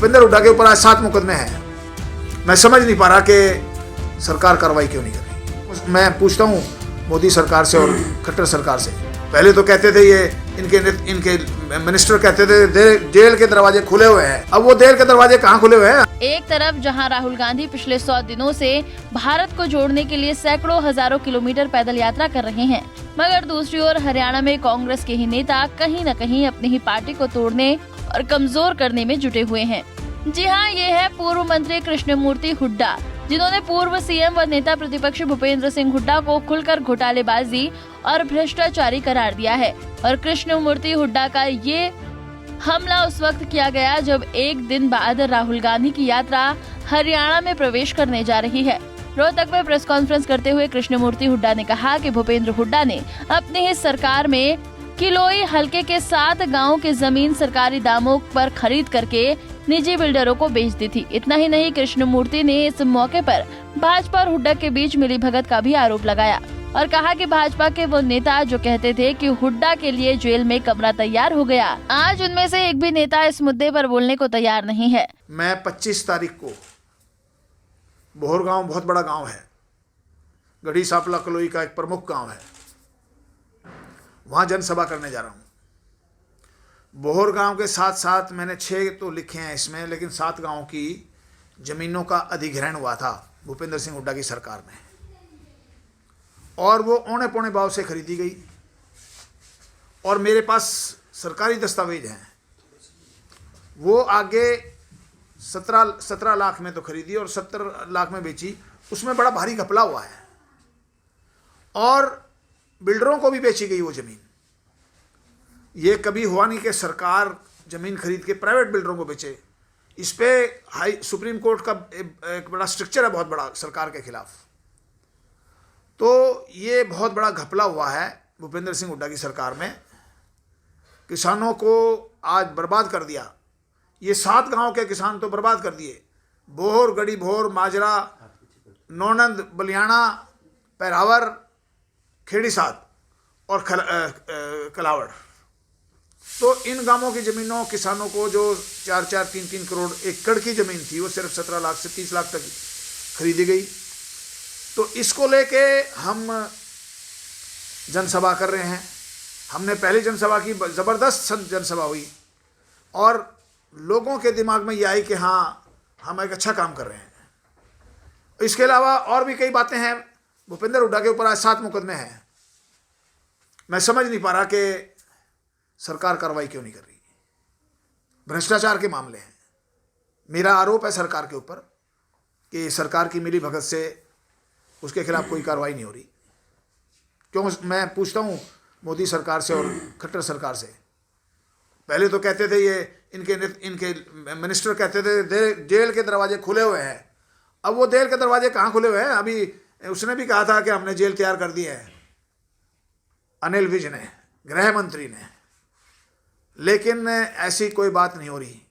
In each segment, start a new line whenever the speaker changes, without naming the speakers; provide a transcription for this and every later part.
भूपेंद्र हुड्डा के ऊपर आज 7 मुकदमे हैं। मैं समझ नहीं पा रहा कि सरकार कार्रवाई क्यों नहीं कर रही। मैं पूछता हूँ मोदी सरकार से और खट्टर सरकार से, पहले तो कहते थे ये इनके मिनिस्टर कहते थे जेल के दरवाजे खुले हुए हैं, अब वो जेल के दरवाजे कहाँ खुले हुए हैं।
एक तरफ जहां राहुल गांधी पिछले 100 दिनों से भारत को जोड़ने के लिए सैकड़ों हजारों किलोमीटर पैदल यात्रा कर रहे हैं, मगर दूसरी ओर हरियाणा में कांग्रेस के ही नेता कहीं न कहीं अपनी ही पार्टी को तोड़ने और कमजोर करने में जुटे हुए हैं। जी हाँ, ये है पूर्व मंत्री कृष्णमूर्ति हुड्डा, जिन्होंने पूर्व सीएम व नेता प्रतिपक्ष भूपेंद्र सिंह हुड्डा को खुलकर घोटालेबाजी और भ्रष्टाचारी करार दिया है। और कृष्णमूर्ति हुड्डा का ये हमला उस वक्त किया गया जब एक दिन बाद राहुल गांधी की यात्रा हरियाणा में प्रवेश करने जा रही है। रोहतक में प्रेस कॉन्फ्रेंस करते हुए कृष्णमूर्ति हुड्डा ने कहा कि भूपेंद्र हुड्डा ने अपनी ही सरकार में किलोई हलके के 7 गाँव की जमीन सरकारी दामों पर खरीद करके निजी बिल्डरों को बेच दी थी। इतना ही नहीं, कृष्णमूर्ति ने इस मौके पर भाजपा और हुड्डा के बीच मिलीभगत का भी आरोप लगाया और कहा कि भाजपा के वो नेता जो कहते थे कि हुड्डा के लिए जेल में कमरा तैयार हो गया, आज उनमें से एक भी नेता इस मुद्दे पर बोलने को तैयार नहीं है।
मैं 25 तारीख को बोहर गांव बहुत बड़ा गांव है, गढ़ी सापला कलोई का एक प्रमुख गांव है, वहां जनसभा करने जा रहा हूं। बोहर गांव के साथ साथ मैंने 6 तो लिखे हैं इसमें, लेकिन 7 गांव की जमीनों का अधिग्रहण हुआ था भूपेंद्र सिंह हुड्डा की सरकार में, और वो औने पौने भाव से खरीदी गई। और मेरे पास सरकारी दस्तावेज हैं, वो आगे 17 लाख में तो खरीदी और 70 लाख में बेची, उसमें बड़ा भारी घपला हुआ है और बिल्डरों को भी बेची गई वो ज़मीन। ये कभी हुआ नहीं कि सरकार ज़मीन खरीद के प्राइवेट बिल्डरों को बेचे। इस पे सुप्रीम कोर्ट का एक बड़ा स्ट्रक्चर है, बहुत बड़ा, सरकार के खिलाफ। तो ये बहुत बड़ा घपला हुआ है भूपेंद्र सिंह हुड्डा की सरकार में, किसानों को आज बर्बाद कर दिया। ये 7 गांव के किसान तो बर्बाद कर दिए, बोहर, गढ़ी भोर, माजरा, नौनंद, बलियाना, पैरावर, खेड़ी सात और कलावड़। तो इन गांवों की ज़मीनों किसानों को जो 4-4, 3-3 करोड़ एकड़ की ज़मीन थी, वो सिर्फ 17 लाख से 30 लाख तक खरीदी गई। तो इसको लेके हम जनसभा कर रहे हैं। हमने पहली जनसभा की, ज़बरदस्त जनसभा हुई और लोगों के दिमाग में ये आई कि हाँ, हम एक अच्छा काम कर रहे हैं। इसके अलावा और भी कई बातें हैं। भूपेंद्र हुड्डा के ऊपर आज 7 मुकदमे हैं। मैं समझ नहीं पा रहा कि सरकार कार्रवाई क्यों नहीं कर रही। भ्रष्टाचार के मामले हैं। मेरा आरोप है सरकार के ऊपर कि सरकार की मिली भगत से उसके खिलाफ कोई कार्रवाई नहीं हो रही। क्यों? मैं पूछता हूँ मोदी सरकार से और खट्टर सरकार से, पहले तो कहते थे ये इनके मिनिस्टर कहते थे जेल के दरवाजे खुले हुए हैं, अब वो जेल के दरवाजे कहाँ खुले हुए हैं। अभी उसने भी कहा था कि हमने जेल तैयार कर दी है, अनिल विज ने, गृह मंत्री ने, लेकिन ऐसी कोई बात नहीं हो रही।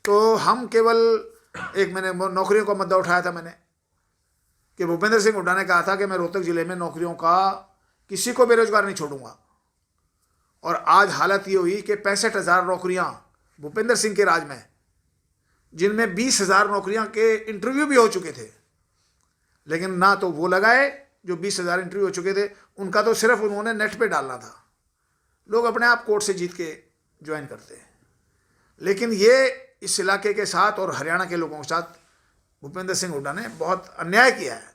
तो हम केवल मैंने नौकरियों का मुद्दा उठाया था मैंने, कि भूपेंद्र सिंह हुड्डा ने कहा था कि मैं रोहतक जिले में नौकरियों का किसी को बेरोजगार नहीं छोड़ूंगा, और आज हालत ये हुई कि 65,000 नौकरियां भूपेंद्र सिंह के राज में, जिनमें 20,000 नौकरियां के इंटरव्यू भी हो चुके थे, लेकिन ना तो वो लगाए जो 20,000 इंटरव्यू हो चुके थे, उनका तो सिर्फ उन्होंने नेट पे डालना था। लोग अपने आप कोर्ट से जीत के ज्वाइन करते हैं। लेकिन ये इस इलाके के साथ और हरियाणा के लोगों के साथ भूपेंद्र सिंह हुड्डा ने बहुत अन्याय किया है।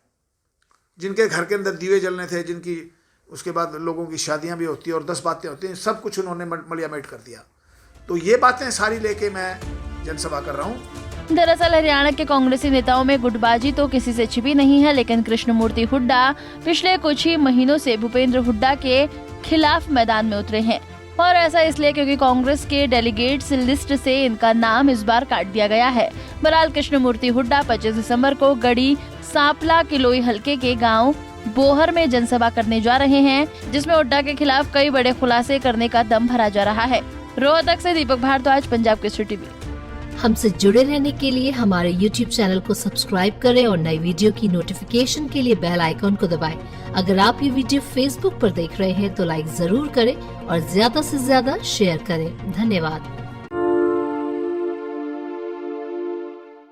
जिनके घर के अंदर दीवे जलने थे, जिनकी उसके बाद लोगों की शादियां भी होती हैं और 10 बातें होती हैं, सब कुछ उन्होंने मलियामेट कर दिया। तो ये बातें सारी लेके मैं जनसभा कर रहा हूँ।
दरअसल हरियाणा के कांग्रेसी नेताओं में गुटबाजी तो किसी से छिपी नहीं है, लेकिन कृष्णमूर्ति हुड्डा पिछले कुछ ही महीनों से भूपेंद्र हुड्डा के खिलाफ मैदान में उतरे हैं। और ऐसा इसलिए क्योंकि कांग्रेस के डेलीगेट्स लिस्ट से इनका नाम इस बार काट दिया गया है। बहरहाल कृष्णमूर्ति हुड्डा 25 दिसंबर को गढ़ी सांपला किलोई हलके के गांव बोहर में जनसभा करने जा रहे हैं, जिसमें हुड्डा के खिलाफ कई बड़े खुलासे करने का दम भरा जा रहा है। रोहतक से दीपक भारद्वाज, पंजाब केसरी टीवी।
हमसे जुड़े रहने के लिए हमारे YouTube चैनल को सब्सक्राइब करें और नई वीडियो की नोटिफिकेशन के लिए बेल आइकॉन को दबाएं। अगर आप ये वीडियो Facebook पर देख रहे हैं तो लाइक जरूर करें और ज्यादा से ज्यादा शेयर करें। धन्यवाद।